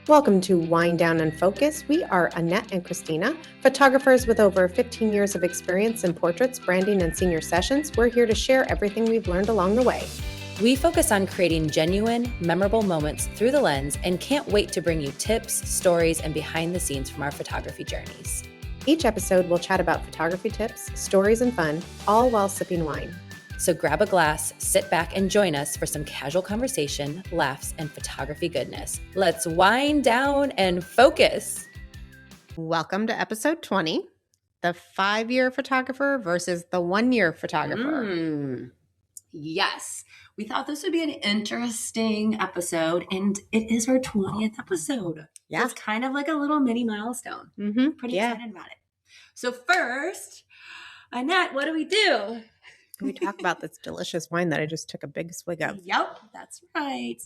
Welcome to Wind Down and Focus. We are Annette and Christina, photographers with over 15 years of experience in portraits, branding, and senior sessions. We're here to share everything we've learned along the way. We focus on creating genuine, memorable moments through the lens and can't wait to bring you tips, stories, and behind the scenes from our photography journeys. Each episode, we'll chat about photography tips, stories, and fun, all while sipping wine. So grab a glass, sit back, and join us for some casual conversation, laughs, and photography goodness. Let's wind down and focus. Welcome to episode 20, the 5-year photographer versus the 1-year photographer. Yes. We thought this would be an interesting episode, and it is our 20th episode. Yeah. So it's kind of like a little mini milestone. Pretty excited about it. So first, Annette, what do we do? We talk about this delicious wine that I just took a big swig of. Yep, that's right.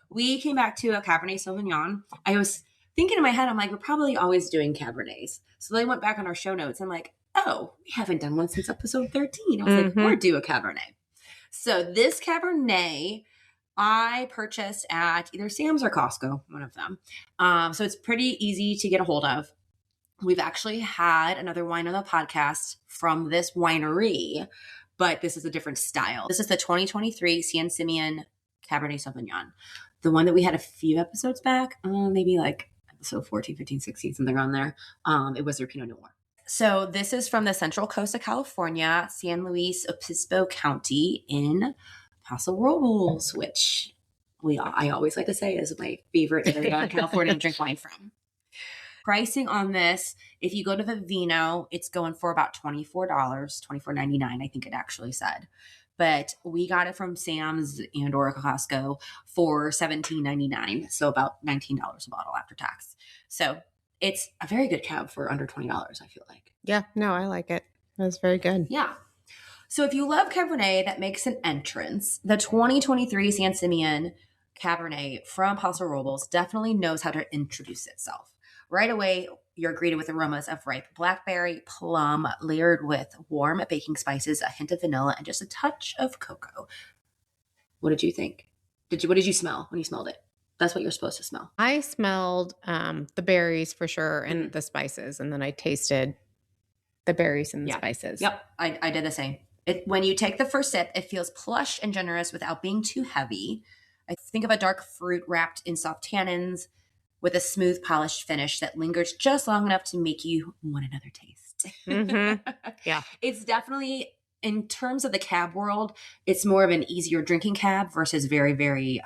We came back to a Cabernet Sauvignon. I was thinking in my head, I'm like, we're probably always doing Cabernets. So I went back on our show notes. I'm like, oh, we haven't done one since episode 13. I was like, we're due a Cabernet. So this Cabernet I purchased at either Sam's or Costco, one of them. So it's pretty easy to get a hold of. We've actually had another wine on the podcast from this winery, but this is a different style. This is the 2023 San Simeon Cabernet Sauvignon. The one that we had a few episodes back, maybe like episode 14, 15, 16, something around there. It was their Pinot Noir. So this is from the Central Coast of California, San Luis Obispo County in Paso Robles, which I always like to say is my favorite area in California to drink wine from. Pricing on this, if you go to the Vino, it's going for about $24, $24.99, I think it actually said. But we got it from Sam's and or Costco for $17.99, so about $19 a bottle after tax. So it's a very good cab for under $20, I feel like. Yeah, no, I like it. That was very good. Yeah. So if you love Cabernet that makes an entrance, the 2023 San Simeon Cabernet from Paso Robles definitely knows how to introduce itself. Right away, you're greeted with aromas of ripe blackberry, plum, layered with warm baking spices, a hint of vanilla, and just a touch of cocoa. What did you think? What did you smell when you smelled it? That's what you're supposed to smell. I smelled the berries for sure and the spices, and then I tasted the berries and the spices. Yep, I did the same. When you take the first sip, it feels plush and generous without being too heavy. I think of a dark fruit wrapped in soft tannins, with a smooth, polished finish that lingers just long enough to make you want another taste. Yeah. It's definitely, in terms of the cab world, it's more of an easier drinking cab versus very, very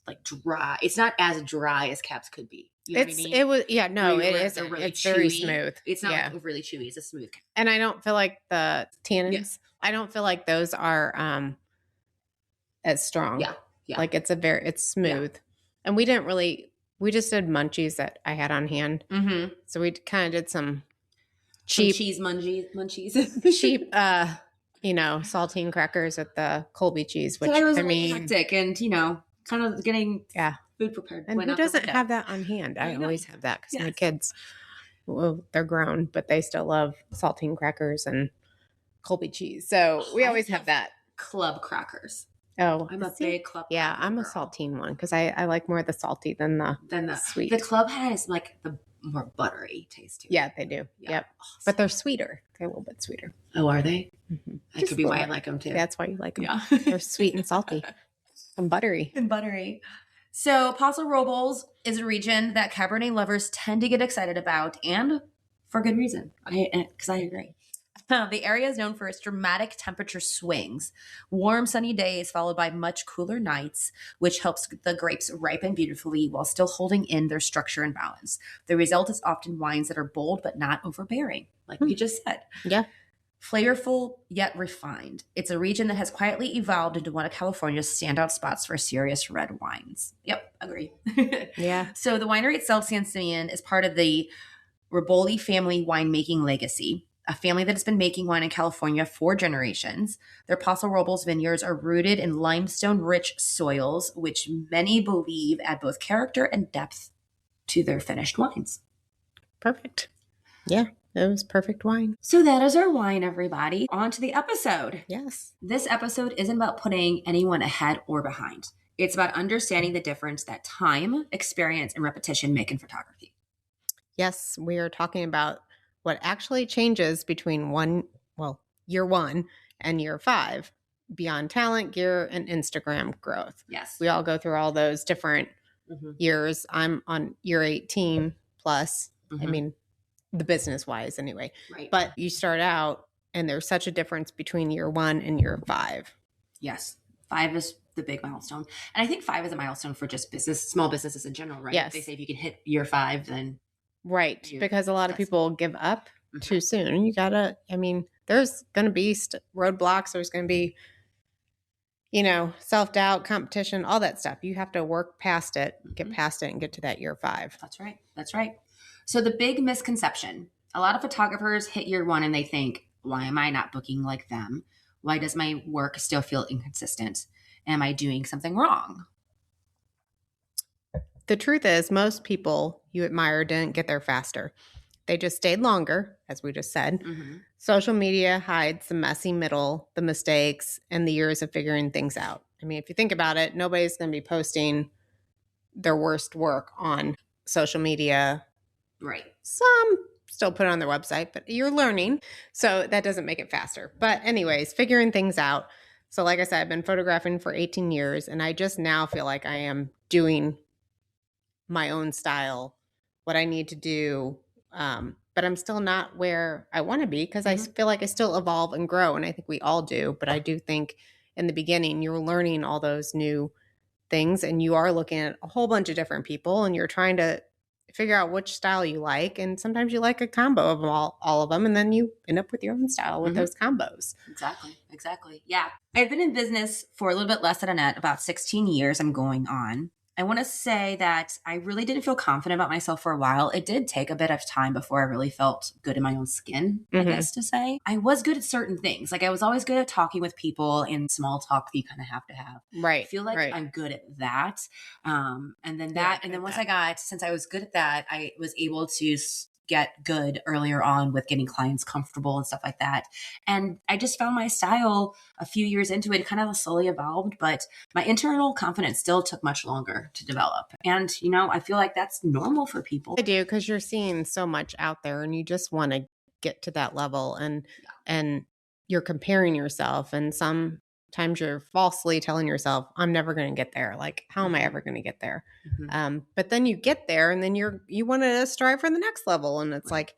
like dry. It's not as dry as cabs could be. You know what I mean? It was, yeah, no, it is. Really it's chewy. very smooth. It's not like really chewy. It's a smooth cab. And I don't feel like the tannins, I don't feel like those are as strong. Yeah. Like it's smooth. Yeah. And we just did munchies that I had on hand. Mm-hmm. So we kind of did some cheap cheese munchies. cheap, saltine crackers at the Colby Cheese, which so was hectic and, kind of getting food prepared. And who doesn't have that on hand? I always have that because my kids, well, they're grown, but they still love saltine crackers and Colby Cheese. So we always have that. Club crackers. Oh, I'm a big club. Yeah, I'm a saltine one because I like more of the salty than the sweet. The club has like the more buttery taste to it. Yeah, they do. Yeah. Yep. Awesome. But they're sweeter. They're a little bit sweeter. Oh, are they? Mm-hmm. That could be why I like them too. That's why you like them. Yeah. They're sweet and salty and buttery. So Paso Robles is a region that Cabernet lovers tend to get excited about, and for good reason. Because I agree. The area is known for its dramatic temperature swings, warm sunny days followed by much cooler nights, which helps the grapes ripen beautifully while still holding in their structure and balance. The result is often wines that are bold but not overbearing, like we just said. Yeah. Flavorful yet refined. It's a region that has quietly evolved into one of California's standout spots for serious red wines. Yep, agree. Yeah. So the winery itself, San Simeon, is part of the Riboli family winemaking legacy, a family that has been making wine in California for generations. Their Paso Robles vineyards are rooted in limestone-rich soils, which many believe add both character and depth to their finished wines. Perfect. Yeah, it was perfect wine. So that is our wine, everybody. On to the episode. Yes. This episode isn't about putting anyone ahead or behind. It's about understanding the difference that time, experience, and repetition make in photography. Yes, we are talking about what actually changes between year 1 and year 5 beyond talent, gear, and Instagram growth. Yes. We all go through all those different Mhm. years. I'm on year 18 plus. I Mhm. mean, the business wise anyway. Right. But you start out and there's such a difference between year 1 and year 5. Yes. 5 is the big milestone. And I think 5 is a milestone for just small businesses in general, right? Yes. They say if you can hit year 5, then. Right. Because a lot of people give up too soon. You gotta, there's going to be roadblocks. There's going to be, self-doubt, competition, all that stuff. You have to work past it, get past it, and get to that year 5. That's right. That's right. So the big misconception, a lot of photographers hit year 1 and they think, why am I not booking like them? Why does my work still feel inconsistent? Am I doing something wrong? The truth is, most people you admire didn't get there faster. They just stayed longer, as we just said. Mm-hmm. Social media hides the messy middle, the mistakes, and the years of figuring things out. I mean, if you think about it, nobody's going to be posting their worst work on social media. Right. Some still put it on their website, but you're learning. So that doesn't make it faster. But anyways, figuring things out. So like I said, I've been photographing for 18 years, and I just now feel like I am doing my own style, what I need to do. But I'm still not where I want to be because I feel like I still evolve and grow. And I think we all do. But I do think in the beginning, you're learning all those new things and you are looking at a whole bunch of different people and you're trying to figure out which style you like. And sometimes you like a combo of all of them. And then you end up with your own style with those combos. Exactly. Yeah. I've been in business for a little bit less than Annette, about 16 years I'm going on. I want to say that I really didn't feel confident about myself for a while. It did take a bit of time before I really felt good in my own skin, I guess to say. I was good at certain things. Like I was always good at talking with people in small talk that you kind of have to have. Right. I feel like I'm good at that. And then since I was good at that, I was able to get good earlier on with getting clients comfortable and stuff like that. And I just found my style a few years into it. It kind of slowly evolved, but my internal confidence still took much longer to develop. And, I feel like that's normal for people. I do, because you're seeing so much out there and you just want to get to that level and you're comparing yourself, and sometimes you're falsely telling yourself, I'm never going to get there. Like, how am I ever going to get there? But then you get there and then you want to strive for the next level. And it's like,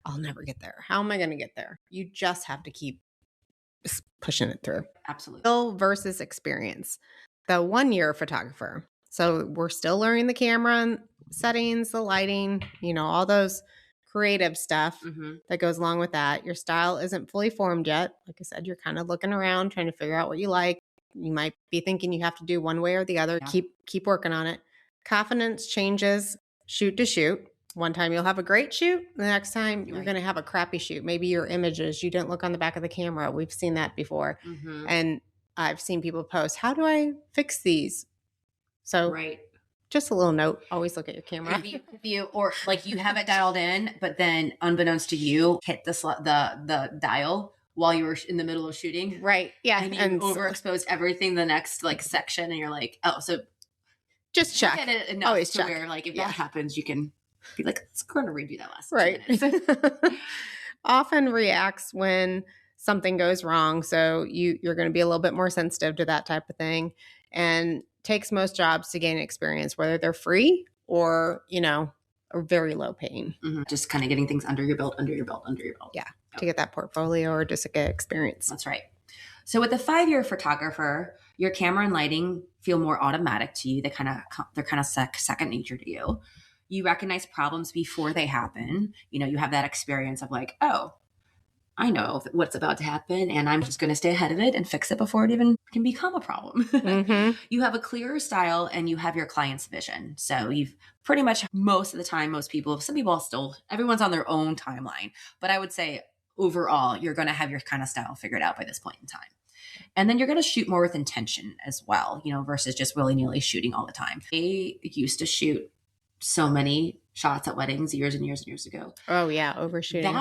I'll never get there. How am I going to get there? You just have to keep pushing it through. Absolutely. Skill versus experience. The 1-year photographer. So we're still learning the camera and settings, the lighting, all those creative stuff that goes along with that. Your style isn't fully formed yet. Like I said, you're kind of looking around, trying to figure out what you like. You might be thinking you have to do one way or the other. Yeah. Keep working on it. Confidence changes shoot to shoot. One time you'll have a great shoot. The next time you're going to have a crappy shoot. Maybe your images, you didn't look on the back of the camera. We've seen that before. And I've seen people post, how do I fix these? So just a little note, always look at your camera. Or like you have it dialed in, but then unbeknownst to you, hit the dial while you were in the middle of shooting. Right. Yeah. And overexposed everything the next section. And you're like, oh, so just check. Look at it enough always to check. Where if that happens, you can be like, let's go and redo that last 2 minutes. Often reacts when something goes wrong. So you're going to be a little bit more sensitive to that type of thing. And takes most jobs to gain experience, whether they're free or, or very low paying. Just kind of getting things under your belt. Yeah. To get that portfolio or just to get experience. That's right. So with a 5-year photographer, your camera and lighting feel more automatic to you. They're kind of second nature to you. You recognize problems before they happen. You have that experience of like, oh, I know what's about to happen and I'm just going to stay ahead of it and fix it before it even can become a problem. You have a clearer style and you have your client's vision. So you've pretty much most of the time, some people still, everyone's on their own timeline. But I would say overall, you're going to have your kind of style figured out by this point in time. And then you're going to shoot more with intention as well, versus just willy-nilly shooting all the time. I used to shoot so many shots at weddings years and years and years ago. Oh yeah, overshooting.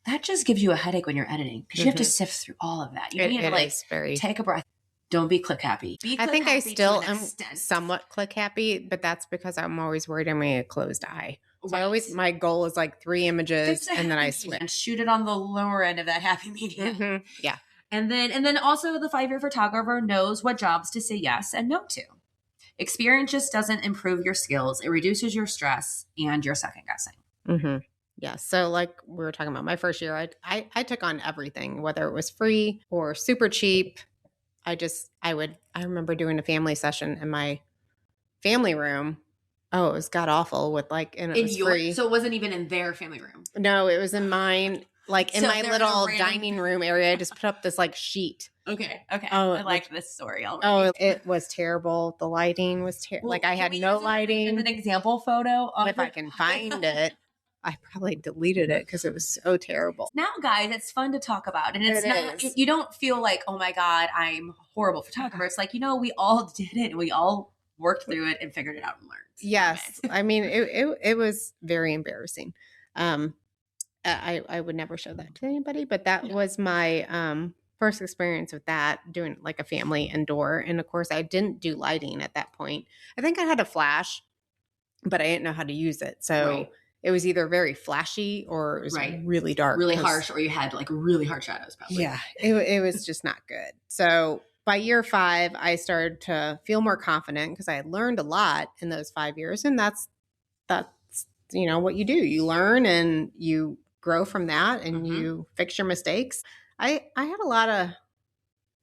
That just gives you a headache when you're editing because you have to sift through all of that. You need to take a breath. Don't be click happy. I think I still am somewhat click happy, but that's because I'm always worried I'm going to get a closed eye. So my goal is like 3 images and then I switch. And shoot it on the lower end of that happy medium. Mm-hmm. Yeah. And then also the 5-year photographer knows what jobs to say yes and no to. Experience just doesn't improve your skills. It reduces your stress and your second guessing. Mm-hmm. Yeah. So like we were talking about my first year, I took on everything, whether it was free or super cheap. I remember doing a family session in my family room. Oh, it was god awful with like, and it was free. So it wasn't even in their family room. No, it was in mine, like in my little dining room area. I just put up this like sheet. Okay. Oh, I like this story already. Oh, it was terrible. The lighting was terrible. Like I had no lighting. An example photo. If I can find it. I probably deleted it because it was so terrible. Now, guys, it's fun to talk about. And it's not, you don't feel like, oh my God, I'm a horrible photographer. It's like, we all did it and we all worked through it and figured it out and learned. Yes. I mean, it was very embarrassing. I would never show that to anybody, but that was my first experience with that, doing like a family indoor. And of course, I didn't do lighting at that point. I think I had a flash, but I didn't know how to use it. So it was either very flashy or it was really dark. Really harsh, or you had like really hard shadows probably. Yeah, it was just not good. So by year 5, I started to feel more confident because I had learned a lot in those 5 years. And that's what you do. You learn and you grow from that and you fix your mistakes. I had a lot of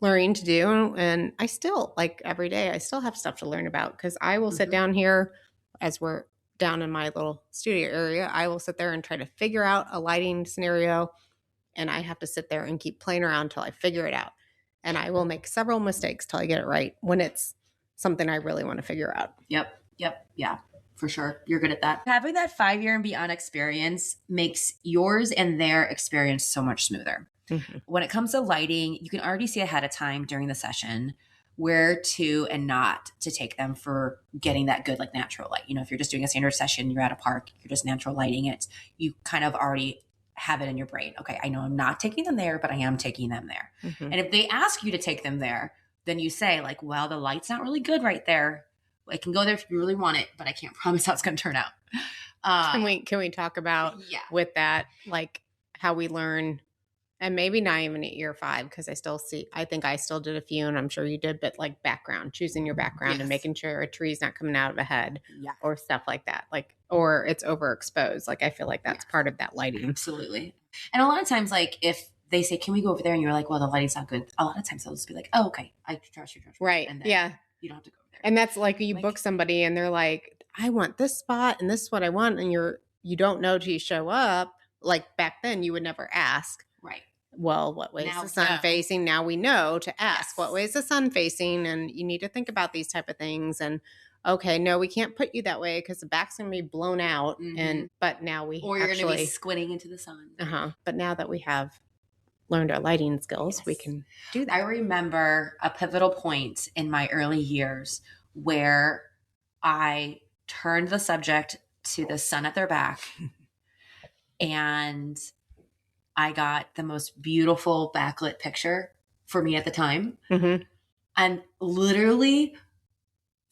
learning to do. And I still, like every day, I still have stuff to learn about because I will sit down here as we're down in my little studio area. I will sit there and try to figure out a lighting scenario. And I have to sit there and keep playing around until I figure it out. And I will make several mistakes till I get it right when it's something I really want to figure out. Yep. Yeah, for sure. You're good at that. Having that 5-year and beyond experience makes yours and their experience so much smoother. Mm-hmm. When it comes to lighting, you can already see ahead of time during the session where to and not to take them for getting that good, like natural light. If you're just doing a standard session, you're at a park, you're just natural lighting it, you kind of already have it in your brain. Okay, I know I'm not taking them there, but I am taking them there. Mm-hmm. And if they ask you to take them there, then you say like, well, the light's not really good right there. I can go there if you really want it, but I can't promise how it's going to turn out. Can we talk about with that, like how we learn, and maybe not even at year 5, because I think I still did a few, and I'm sure you did, but like background, choosing your background and making sure a tree's not coming out of a head or stuff like that. Like, or it's overexposed. Like, I feel like that's part of that lighting. Absolutely. And a lot of times, like if they say, can we go over there? And you're like, well, the lighting's not good. A lot of times they'll just be like, oh, okay, I trust you. Right. And then you don't have to go over there. And that's like you book somebody and they're like, I want this spot and this is what I want. And you don't know till you show up. Like back then you would never ask. Right. Well, what way is the sun facing? Now we know to ask what way is the sun facing, and you need to think about these type of things. And okay, no, we can't put you that way because the back's going to be blown out. But now you're going to be squinting into the sun. But now that we have learned our lighting skills, we can do that. I remember a pivotal point in my early years where I turned the subject to the sun at their back and I got the most beautiful backlit picture for me at the time. Mm-hmm. And literally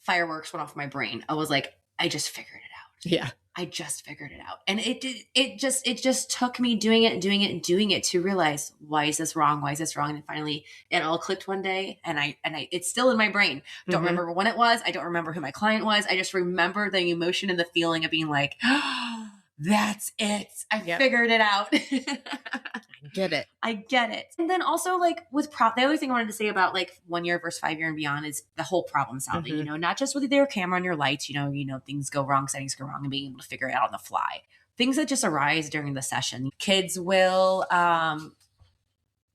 fireworks went off my brain. I was like, I just figured it out. Yeah. I just figured it out. And it just took me doing it to realize, why is this wrong? Why is this wrong? And finally it all clicked one day and I it's still in my brain. Don't remember when it was. I don't remember who my client was. I just remember the emotion and the feeling of being like, oh, that's it. I figured it out. I get it. And then also like with the other thing I wanted to say about like 1 year versus 5 year and beyond is the whole problem solving, not just with your camera and your lights, things go wrong, settings go wrong, and being able to figure it out on the fly. Things that just arise during the session. Kids will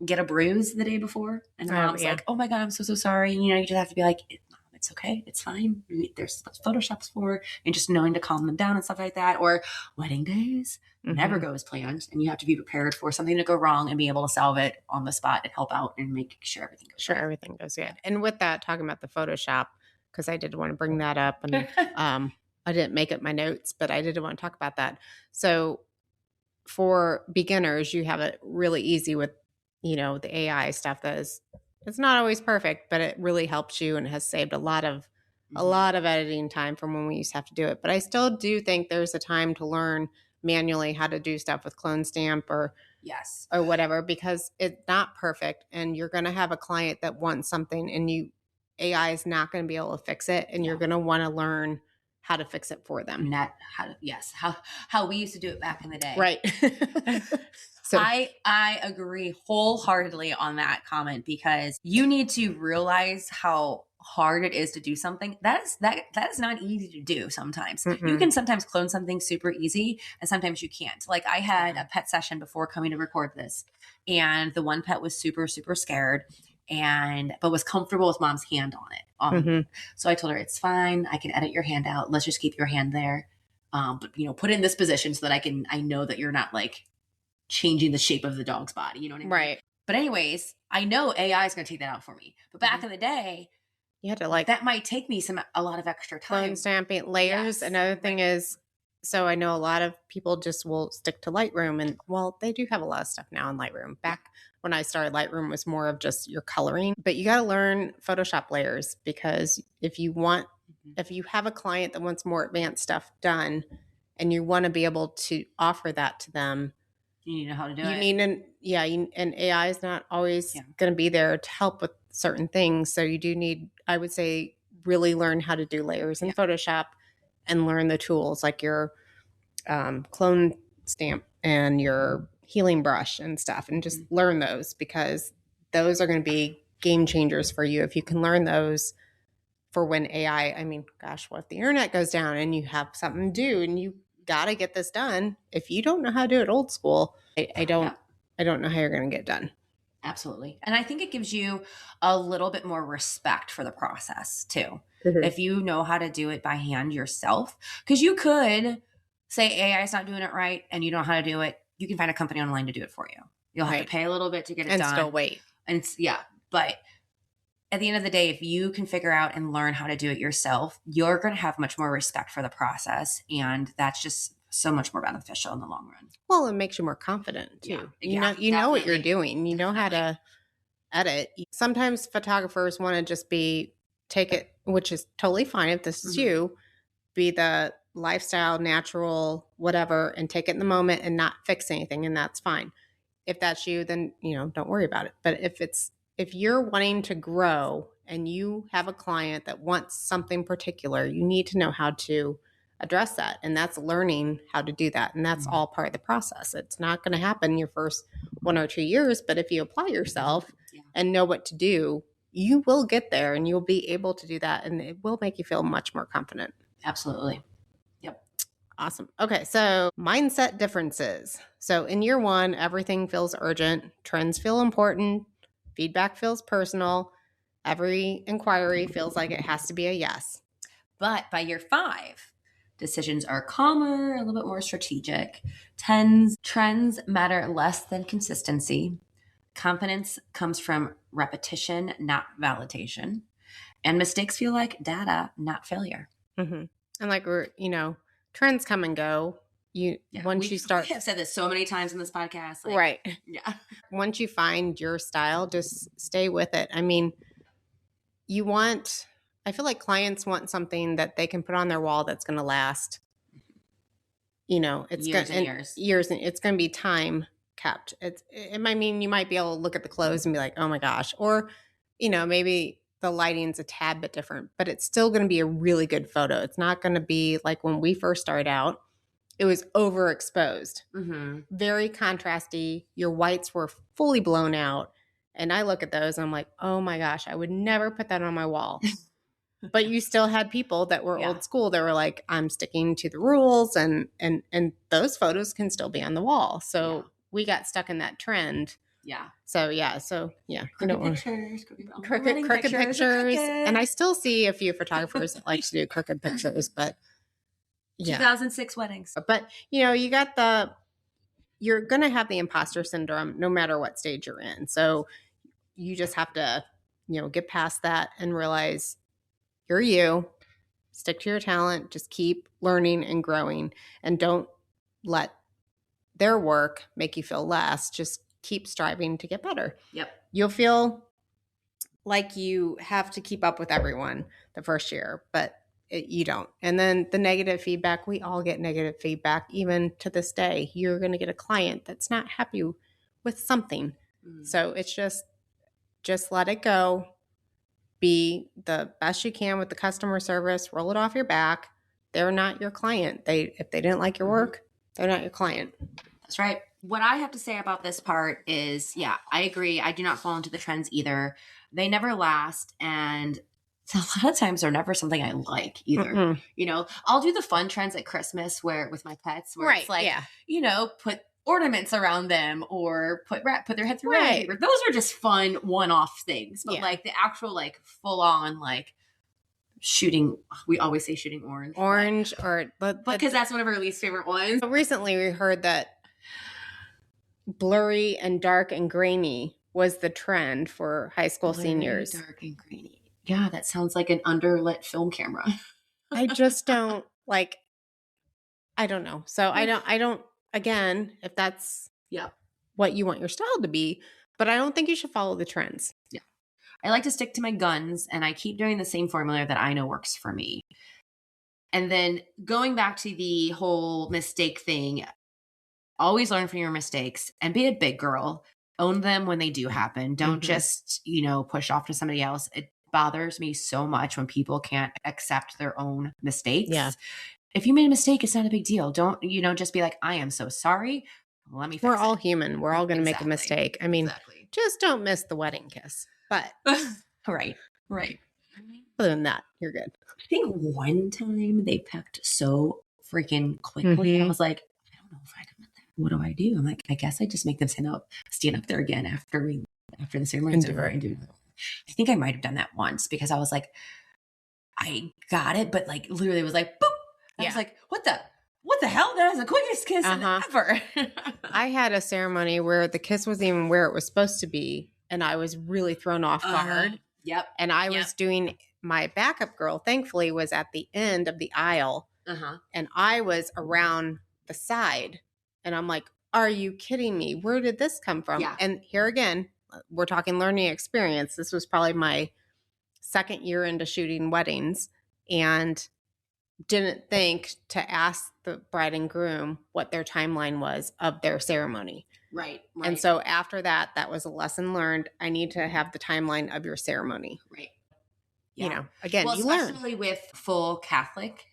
get a bruise the day before and the mom's like, oh my God, I'm so sorry. And, you just have to be like, it's okay. It's fine. There's Photoshop's for, and just knowing to calm them down and stuff like that. Or wedding days never go as planned, and you have to be prepared for something to go wrong and be able to solve it on the spot and help out and make sure everything goes right. Everything goes good. And with that, talking about the Photoshop, because I did want to bring that up, and I didn't make up my notes, but I did want to talk about that. So for beginners, you have it really easy with, the AI stuff that is It's not always perfect, but it really helps you and has saved a lot of editing time from when we used to have to do it. But I still do think there's a time to learn manually how to do stuff with Clone Stamp or whatever, because it's not perfect, and you're going to have a client that wants something, and AI is not going to be able to fix it, and you're going to want to learn how to fix it for them. How we used to do it back in the day. Right. So I agree wholeheartedly on that comment, because you need to realize how hard it is to do something. That is not easy to do sometimes. Mm-mm. You can sometimes clone something super easy, and sometimes you can't. Like, I had a pet session before coming to record this, and the one pet was super, super scared, but was comfortable with mom's hand on it. So I told her, it's fine. I can edit your hand out. Let's just keep your hand there. But put it in this position so that I know that you're not like changing the shape of the dog's body. You know what I mean? Right. But anyways, I know AI is going to take that out for me. But back in the day, you had to that might take me a lot of extra time. Clone stamping layers. Yes. Another thing is, so I know a lot of people just will stick to Lightroom, and they do have a lot of stuff now in Lightroom. Back when I started, Lightroom was more of just your coloring, but you got to learn Photoshop layers, because if you have a client that wants more advanced stuff done and you want to be able to offer that to them, you need to know how to do it. And AI is not always going to be there to help with certain things. So you do need, I would say, really learn how to do layers in Photoshop, and learn the tools like your clone stamp and your healing brush and stuff, and just learn those, because those are going to be game changers for you if you can learn those for when AI, what if the internet goes down and you have something to do and you got to get this done? If you don't know how to do it old school, I don't know how you're going to get done. Absolutely. And I think it gives you a little bit more respect for the process too. If you know how to do it by hand yourself, because you could say AI is not doing it right and you don't know how to do it. You can find a company online to do it for you. You'll have to pay a little bit to get it done. And still wait. But at the end of the day, if you can figure out and learn how to do it yourself, you're going to have much more respect for the process. And that's just so much more beneficial in the long run. Well, it makes you more confident too. You know what you're doing. You know how to edit. Sometimes photographers want to just take it, which is totally fine if this is you, be the lifestyle, natural, whatever, and take it in the moment and not fix anything, and that's fine. If that's you, then don't worry about it. But if you're wanting to grow and you have a client that wants something particular, you need to know how to address that. And that's learning how to do that. And that's all part of the process. It's not going to happen your first 1 or 2 years, but if you apply yourself and know what to do, you will get there and you'll be able to do that. And it will make you feel much more confident. Absolutely. Yep. Awesome. Okay. So mindset differences. So in year 1, everything feels urgent. Trends feel important. Feedback feels personal. Every inquiry feels like it has to be a yes. But by year 5, decisions are calmer, a little bit more strategic. Trends matter less than consistency. Confidence comes from repetition, not validation. And mistakes feel like data, not failure. And like trends come and go. Once you start, we have said this so many times in this podcast. Right. Yeah. Once you find your style, just stay with it. I feel like clients want something that they can put on their wall that's going to last. It's years and years, and it's going to be time kept. You might be able to look at the clothes and be like, oh my gosh, or maybe the lighting's a tad bit different, but it's still going to be a really good photo. It's not going to be like when we first started out. It was overexposed, very contrasty. Your whites were fully blown out. And I look at those and I'm like, oh my gosh, I would never put that on my wall. But you still had people that were old school. They were like, I'm sticking to the rules, and those photos can still be on the wall. So we got stuck in that trend. Yeah. Crooked pictures. And I still see a few photographers that like to do crooked pictures, but 2006 weddings. But you're going to have the imposter syndrome no matter what stage you're in. So you just have to, get past that and realize you're you. Stick to your talent. Just keep learning and growing, and don't let their work make you feel less. Just keep striving to get better. Yep. You'll feel like you have to keep up with everyone the first year, but you don't. And then the negative feedback, we all get negative feedback. Even to this day, you're going to get a client that's not happy with something. So it's just let it go. Be the best you can with the customer service. Roll it off your back. They're not your client. If they didn't like your work, they're not your client. That's right. What I have to say about this part is, yeah, I agree. I do not fall into the trends either. They never last. And a lot of times they're never something I like either. You know, I'll do the fun trends at Christmas with my pets, where it's like, you know, put ornaments around them or put their head through wrapping paper. Those are just fun one-off things. But like the actual like full-on like shooting, we always say shooting orange. But because that's one of our least favorite ones. Recently we heard that blurry and dark and grainy was the trend for high school seniors. Dark and grainy. Yeah, that sounds like an underlit film camera. I just don't like, I don't know. So I don't, again, if that's what you want your style to be, but I don't think you should follow the trends. Yeah. I like to stick to my guns, and I keep doing the same formula that I know works for me. And then going back to the whole mistake thing, always learn from your mistakes and be a big girl. Own them when they do happen. Don't just, you know, push off to somebody else. It bothers me so much when people can't accept their own mistakes. Yeah. If you made a mistake, it's not a big deal. Don't, you know, just be like, I am so sorry. Let me fix We're it. all human. We're all going to make a mistake. I mean, just don't miss the wedding kiss. But right. Other than that, you're good. I think one time they pecked so freaking quickly. I was like, I don't know if I can admit that. What do I do? I'm like, I guess I just make them stand up there again after the ceremony's over. I think I might have done that once because I was like, I got it, but like literally was like, boop. I was like, what the hell? That was the quickest kiss ever. I had a ceremony where the kiss wasn't even where it was supposed to be, and I was really thrown off guard. Yep. And I was doing, my backup girl, thankfully, was at the end of the aisle, and I was around the side. And I'm like, are you kidding me? Where did this come from? Yeah. And here again, we're talking learning experience. This was probably my second year into shooting weddings, and didn't think to ask the bride and groom what their timeline was of their ceremony. Right. And so after that was a lesson learned. I need to have the timeline of your ceremony. Right. Yeah. You know, again, well, you learn. Especially with full Catholic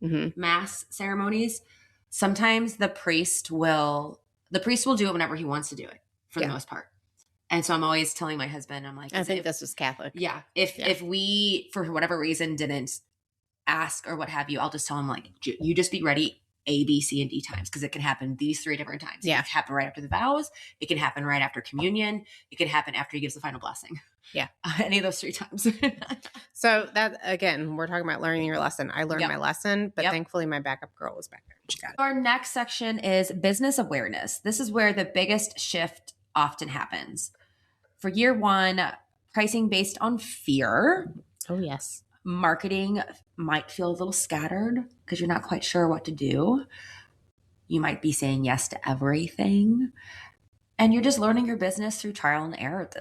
mass ceremonies, sometimes the priest will do it whenever he wants to do it, for the most part. And so I'm always telling my husband, I'm like, I think this was Catholic. Yeah. If we, for whatever reason, didn't ask or what have you, I'll just tell him like, you just be ready A, B, C, and D times, because it can happen these 3 different times. Yeah. It can happen right after the vows. It can happen right after communion. It can happen after he gives the final blessing. Yeah. Any of those 3 times. So that, again, we're talking about learning your lesson. I learned my lesson, but thankfully my backup girl was back there. She got it. Our next section is business awareness. This is where the biggest shift often happens. For year 1, pricing based on fear. Oh, yes. Marketing might feel a little scattered because you're not quite sure what to do. You might be saying yes to everything. And you're just learning your business through trial and error at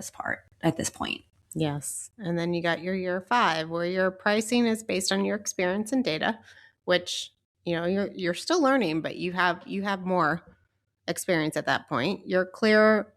this point. Yes. And then you got your year 5, where your pricing is based on your experience and data, which, you know, you're still learning, but you have more experience at that point. You're clearer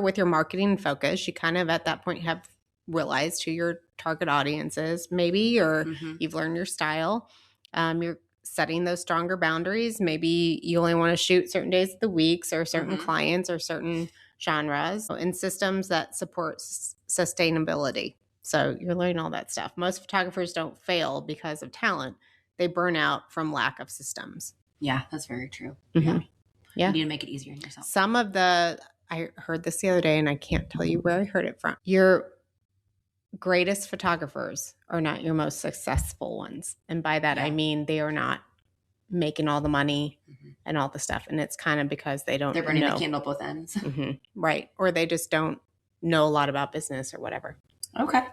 with your marketing focus. You kind of at that point have realized who your target audience is, maybe, or you've learned your style. You're setting those stronger boundaries. Maybe you only want to shoot certain days of the weeks or certain clients or certain genres, and systems that support sustainability. So you're learning all that stuff. Most photographers don't fail because of talent. They burn out from lack of systems. Yeah, that's very true. Yeah. You need to make it easier on yourself. I heard this the other day, and I can't tell you where I heard it from. Your greatest photographers are not your most successful ones. And by that, I mean they are not making all the money and all the stuff. And it's kind of because they're burning the candle both ends. Right. Or they just don't know a lot about business or whatever. Okay.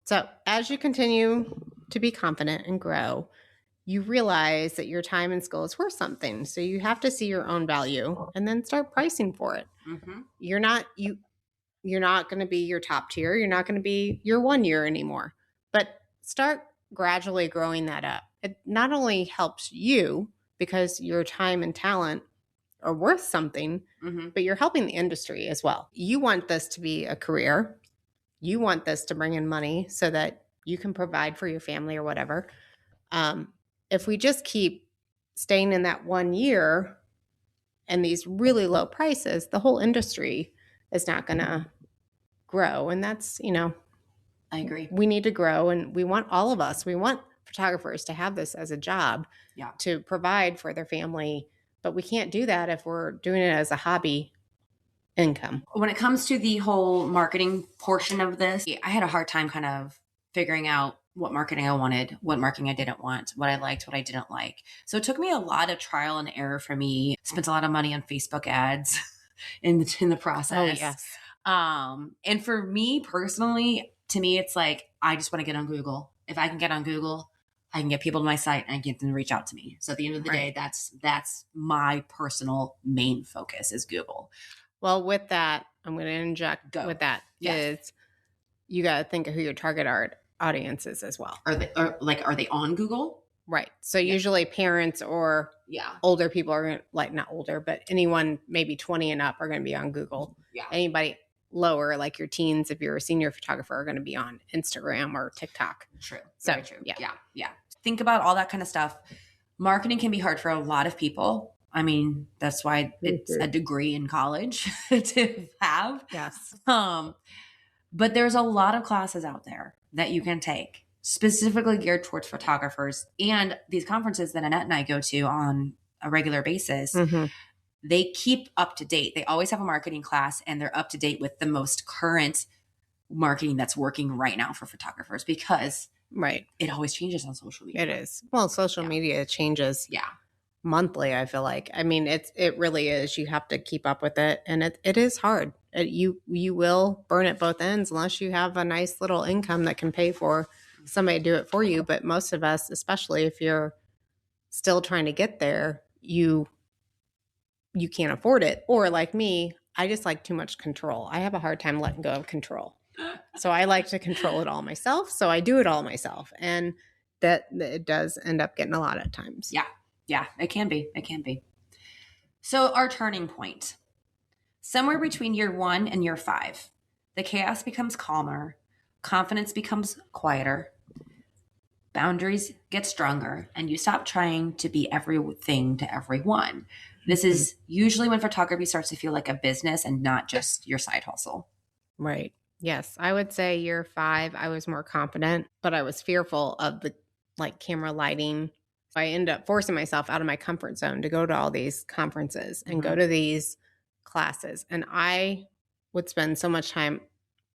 So as you continue to be confident and grow, you realize that your time and skill is worth something. So you have to see your own value and then start pricing for it. You're not going to be your top tier. You're not going to be your 1 year anymore. But start gradually growing that up. It not only helps you because your time and talent are worth something, but you're helping the industry as well. You want this to be a career. You want this to bring in money so that you can provide for your family or whatever. If we just keep staying in that 1 year and these really low prices, the whole industry is not going to grow. And that's, I agree. We need to grow, and we want all of us. We want photographers to have this as a job to provide for their family. But we can't do that if we're doing it as a hobby income. When it comes to the whole marketing portion of this, I had a hard time kind of figuring out what marketing I wanted, what marketing I didn't want, what I liked, what I didn't like. So it took me a lot of trial and error for me. Spent a lot of money on Facebook ads in the process. Oh, yes. And for me personally, to me, it's like, I just want to get on Google. If I can get on Google, I can get people to my site and I get them to reach out to me. So at the end of the day, that's my personal main focus is Google. Well, with that, I'm going to inject with that is you got to think of who your target audience is as well. Are they on Google? Right. So usually parents or older people are like, not older, but anyone maybe 20 and up are going to be on Google. Yeah. Anybody lower, like your teens, if you're a senior photographer, are going to be on Instagram or TikTok. True. So, very true. Yeah. Think about all that kind of stuff. Marketing can be hard for a lot of people. I mean, that's why it's a degree in college to have. Yes. But there's a lot of classes out there that you can take specifically geared towards photographers, and these conferences that Annette and I go to on a regular basis. They keep up to date. They always have a marketing class, and they're up to date with the most current marketing that's working right now for photographers, because it always changes on social media. It is. Well, social media changes monthly, I feel like. I mean, it really is. You have to keep up with it, and it is hard. You will burn at both ends unless you have a nice little income that can pay for somebody to do it for you. But most of us, especially if you're still trying to get there, you can't afford it. Or like me, I just like too much control. I have a hard time letting go of control. So I like to control it all myself. So I do it all myself. And that it does end up getting a lot of times. Yeah, it can be. So our turning point, somewhere between year 1 and year 5, the chaos becomes calmer, confidence becomes quieter, boundaries get stronger, and you stop trying to be everything to everyone. This is usually when photography starts to feel like a business and not just your side hustle. Right. Yes. I would say year 5, I was more confident, but I was fearful of the camera lighting. So I ended up forcing myself out of my comfort zone to go to all these conferences and go to these classes. And I would spend so much time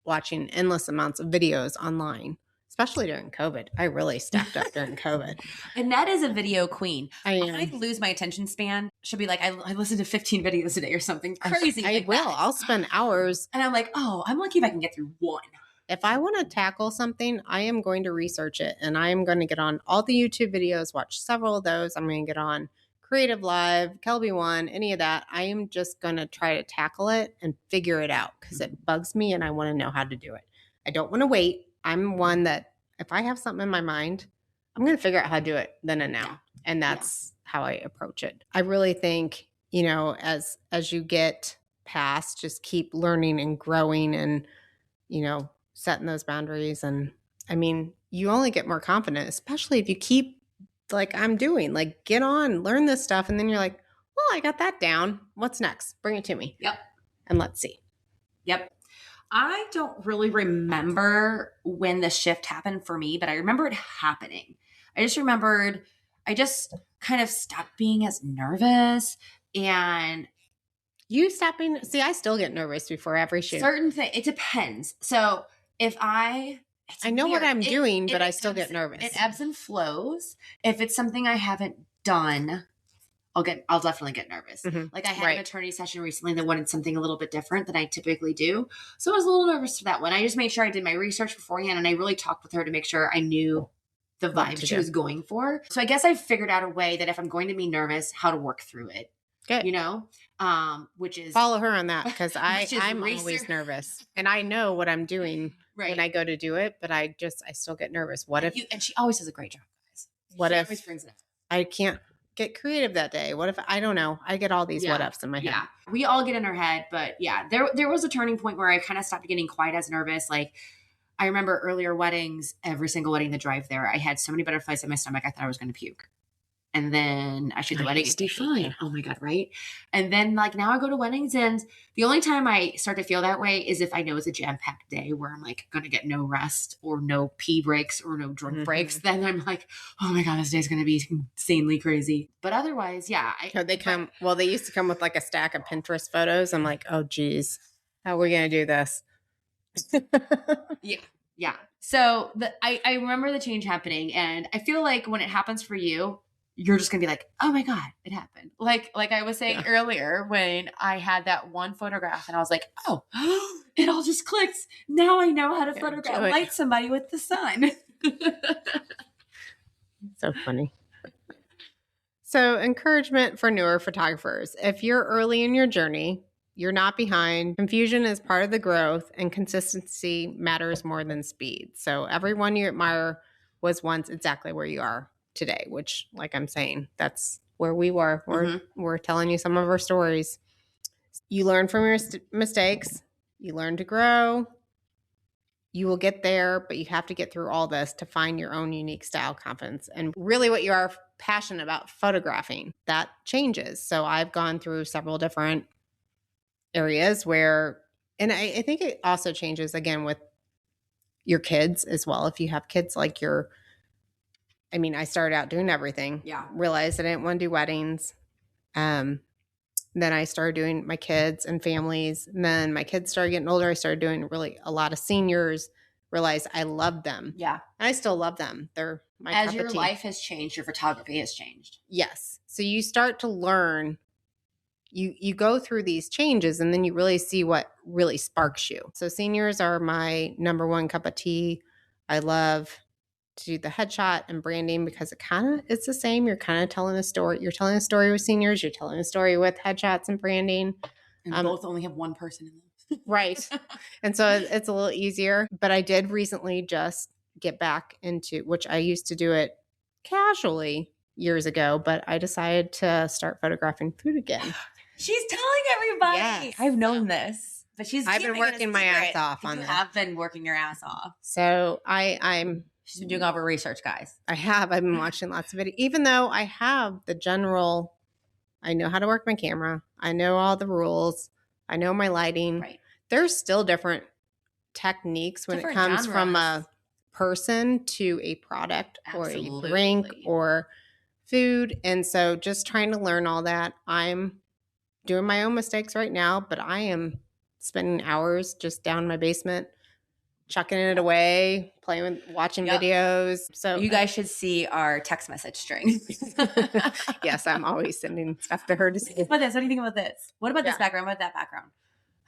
watching endless amounts of videos online, especially during COVID. I really stacked up during COVID. Annette is a video queen. I lose my attention span. She'll be like, I listen to 15 videos a day or something crazy. I will. I'll spend hours. And I'm like, oh, I'm lucky if I can get through one. If I want to tackle something, I am going to research it, and I am going to get on all the YouTube videos, watch several of those. I'm going to get on Creative Live, Kelby One, any of that. I am just going to try to tackle it and figure it out because it bugs me and I want to know how to do it. I don't want to wait. I'm one that if I have something in my mind, I'm going to figure out how to do it then and now. Yeah. And that's how I approach it. I really think, as you get past, just keep learning and growing and, setting those boundaries. And I mean, you only get more confident, especially if you keep like I'm doing, like get on, learn this stuff. And then you're like, well, I got that down. What's next? Bring it to me. Yep. And let's see. Yep. I don't really remember when the shift happened for me, but I remember it happening. I just remembered I just kind of stopped being as nervous, and you stopping. See, I still get nervous before every shoot. Certain things. It depends. So if I know what I'm doing, but I still get nervous. It ebbs and flows. If it's something I haven't done, I'll definitely get nervous. Mm-hmm. Like I had an attorney session recently that wanted something a little bit different than I typically do. So I was a little nervous for that one. I just made sure I did my research beforehand, and I really talked with her to make sure I knew the vibe she was going for. So I guess I figured out a way that if I'm going to be nervous, how to work through it. Good. you know, which is follow her on that because I'm racer. always nervous and I know what I'm doing when I go to do it, but I still get nervous. What if? And she always does a great job, guys. What she if always brings it up. I can't get creative that day? What if I don't know? I get all these what ifs in my head. Yeah, we all get in our head, but yeah, there was a turning point where I kind of stopped getting quite as nervous. Like I remember earlier weddings, every single wedding, the drive there, I had so many butterflies in my stomach, I thought I was going to puke. And then actually the wedding is fine. Oh my God, right? And then like now I go to weddings and the only time I start to feel that way is if I know it's a jam-packed day where I'm like going to get no rest or no pee breaks or no drink breaks. Then I'm like, oh my God, this day's going to be insanely crazy. But otherwise, yeah. They used to come with like a stack of Pinterest photos. I'm like, oh geez, how are we going to do this? Yeah. So I remember the change happening and I feel like when it happens for you, you're just gonna be like, oh my God, it happened. Like I was saying earlier when I had that one photograph and I was like, oh, it all just clicked. Now I know how to photograph light somebody with the sun. So funny. So encouragement for newer photographers. If you're early in your journey, you're not behind. Confusion is part of the growth and consistency matters more than speed. So everyone you admire was once exactly where you are today, which like I'm saying, that's where we were. We're telling you some of our stories. You learn from your mistakes. You learn to grow. You will get there, but you have to get through all this to find your own unique style, confidence, and really what you are passionate about photographing. That changes. So I've gone through several different areas where, and I think it also changes again with your kids as well. If you have kids like I started out doing everything. Yeah. Realized I didn't want to do weddings. Then I started doing my kids and families. And then my kids started getting older. I started doing really a lot of seniors. Realized I loved them. Yeah. And I still love them. They're my As your life has changed, your photography has changed. Yes. So you start to learn. You go through these changes and then you really see what really sparks you. So seniors are my number one cup of tea. I love to do the headshot and branding because it's the same. You're kind of telling a story. You're telling a story with seniors. You're telling a story with headshots and branding. And both only have one person in them. Right. And so it's a little easier. But I did recently just get back into, which I used to do it casually years ago, but I decided to start photographing food again. She's telling everybody. Yes. I've known this, but I've been working my ass off on that. You have been working your ass off. So She's been doing all her research, guys. I've been watching lots of videos, even though I have the general, I know how to work my camera. I know all the rules. I know my lighting. Right. There's still different techniques when it comes from a person to a product or a drink or food. And so just trying to learn all that. I'm doing my own mistakes right now, but I am spending hours just down in my basement, chucking it away, watching videos. So you guys should see our text message string. Yes, I'm always sending stuff to her to see. What do you think about this? What about this background? What about that background?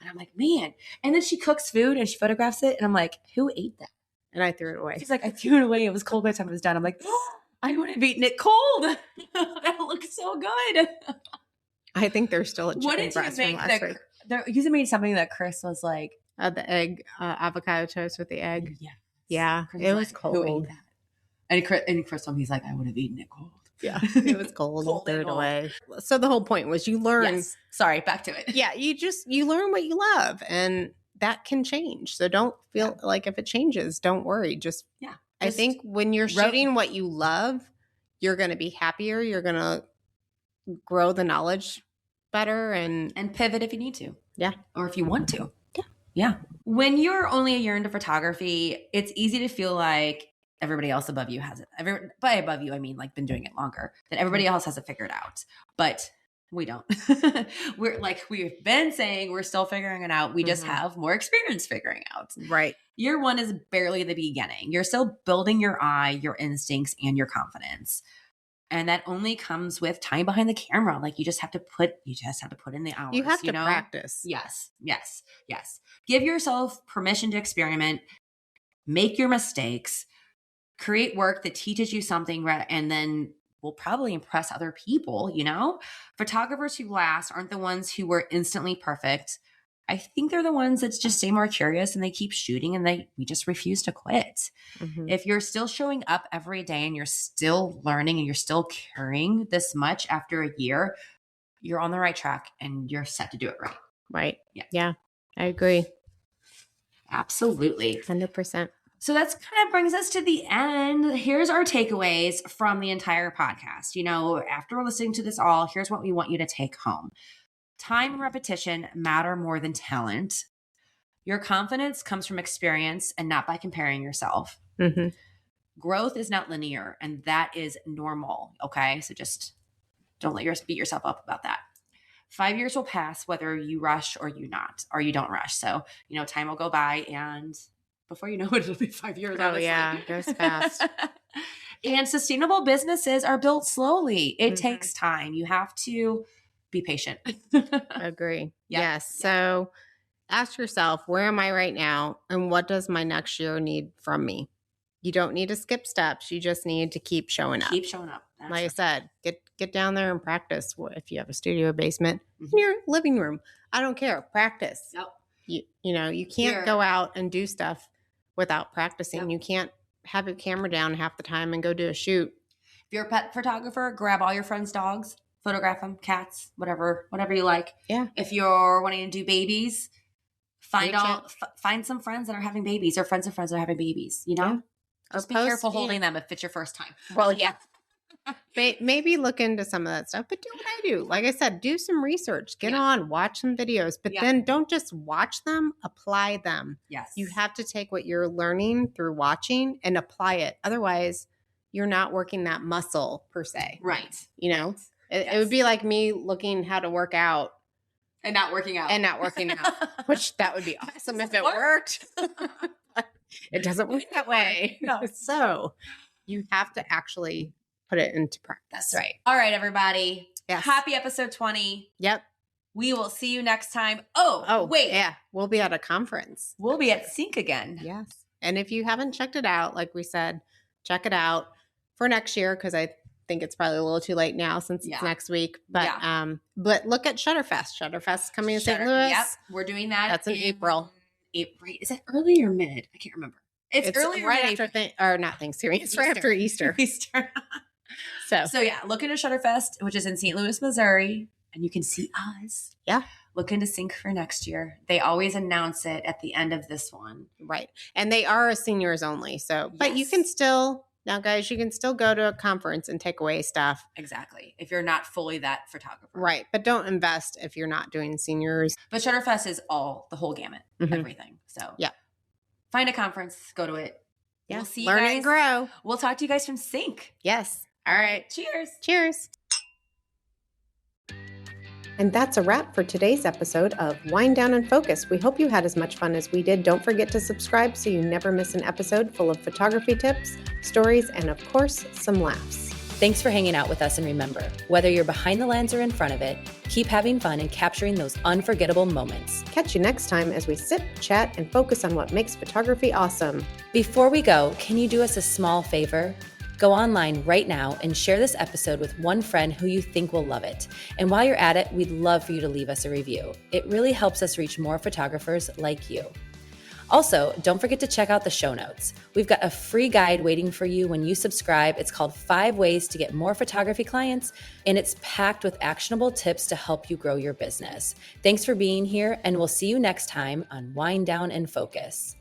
And I'm like, man. And then she cooks food and she photographs it. And I'm like, who ate that? And I threw it away. She's like, I threw it away. It was cold by the time it was done. I'm like, I would have eaten it cold. That looks so good. I think there's still a chicken breast from last week. You made something that Chris was like. The egg, avocado toast with the egg. Yeah. Yeah. It was cold. Who ate that? And Chris told me, he's like, I would have eaten it cold. Yeah. It was cold. Threw it away. So the whole point was you learn. Yes. Sorry, back to it. Yeah. You learn what you love and that can change. So don't feel like if it changes, don't worry. I think when you're shooting what you love, you're going to be happier. You're going to grow the knowledge better and pivot if you need to. Yeah. Or if you want to. Yeah. When you're only a year into photography, it's easy to feel like everybody else above you has it. By above you, I mean like been doing it longer. That everybody else has it figured out. But we don't. We're like we've been saying, we're still figuring it out. We just have more experience figuring out. Right. Year one is barely the beginning. You're still building your eye, your instincts, and your confidence. And that only comes with time behind the camera. Like you just have to put in the hours. You have to practice. Yes. Give yourself permission to experiment, make your mistakes, create work that teaches you something, and then will probably impress other people, you know? Photographers who last aren't the ones who were instantly perfect. I think they're the ones that just stay more curious and they keep shooting and we just refuse to quit. Mhm. If you're still showing up every day and you're still learning and you're still caring this much after a year, you're on the right track and you're set to do it right. Right. Yeah. Yeah. I agree. Absolutely. 100%. So that's kind of brings us to the end. Here's our takeaways from the entire podcast. You know, after listening to this all, here's what we want you to take home. Time and repetition matter more than talent. Your confidence comes from experience and not by comparing yourself. Mm-hmm. Growth is not linear, and that is normal. Okay. So just don't beat yourself up about that. 5 years will pass whether you rush or you don't rush. So, you know, time will go by and before you know it, it'll be 5 years. Oh, honestly. yeah. It goes fast. And sustainable businesses are built slowly. It Mhm. takes time. You have to be patient. Agree. Yep. Yes. So ask yourself, where am I right now? And what does my next year need from me? You don't need to skip steps. You just need to keep showing up. Keep showing up. That's Like I right. said, get down there and practice. If you have a studio basement Mhm. in your living room, I don't care. Practice. Yep. You know, you can't go out and do stuff without practicing. Yep. You can't have your camera down half the time and go do a shoot. If you're a pet photographer, grab all your friends' dogs, photograph them, cats, whatever you like. Yeah. If you're wanting to do babies, find Reach out. find some friends that are having babies or friends of friends that are having babies, you know? Yeah. Just Or be post- careful holding them if it's your first time. Well, yeah. Maybe look into some of that stuff, but do what I do. Like I said, do some research, get Yeah. on, watch some videos, but Yeah. then don't just watch them, apply them. Yes. You have to take what you're learning through watching and apply it. Otherwise, you're not working that muscle per se. Right. You know, it Yes. would be like me looking how to work out And not working out. and not working out, which that would be awesome if it worked. But it doesn't work that way. No. So you have to actually put it into practice. That's right. All right, everybody. Yes. Happy episode 20. Yep. We will see you next time. Oh, wait. Yeah. We'll be at a conference. We'll be at Sync again. Yes. And if you haven't checked it out, like we said, check it out for next year because I think it's probably a little too late now since Yeah. it's next week. But look at Shutterfest. Shutterfest coming to St. Louis. Yep. We're doing that. That's in April. Is it early or mid? I can't remember. It's early or right mid. after or not Thanksgiving. It's right after Easter. Easter. So yeah, look into Shutterfest, which is in St. Louis, Missouri, and you can see us. Yeah. Look into Sync for next year. They always announce it at the end of this one. Right. And they are seniors only. So, but you Yes. can still, now guys, you can still go to a conference and take away stuff. Exactly. If you're not fully that photographer. Right. But don't invest if you're not doing seniors. But Shutterfest is the whole gamut, Mhm. everything. So Yeah. Find a conference, go to it. Yeah. We'll see you Learn guys. and grow. We'll talk to you guys from Sync. Yes. All right. Cheers. Cheers. And that's a wrap for today's episode of Wind Down and Focus. We hope you had as much fun as we did. Don't forget to subscribe so you never miss an episode full of photography tips, stories, and of course, some laughs. Thanks for hanging out with us, and remember, whether you're behind the lens or in front of it, keep having fun and capturing those unforgettable moments. Catch you next time as we sit, chat, and focus on what makes photography awesome. Before we go, can you do us a small favor? Go online right now and share this episode with one friend who you think will love it. And while you're at it, we'd love for you to leave us a review. It really helps us reach more photographers like you. Also, don't forget to check out the show notes. We've got a free guide waiting for you when you subscribe. It's called 5 Ways to Get More Photography Clients, and it's packed with actionable tips to help you grow your business. Thanks for being here, and we'll see you next time on Wind Down and Focus.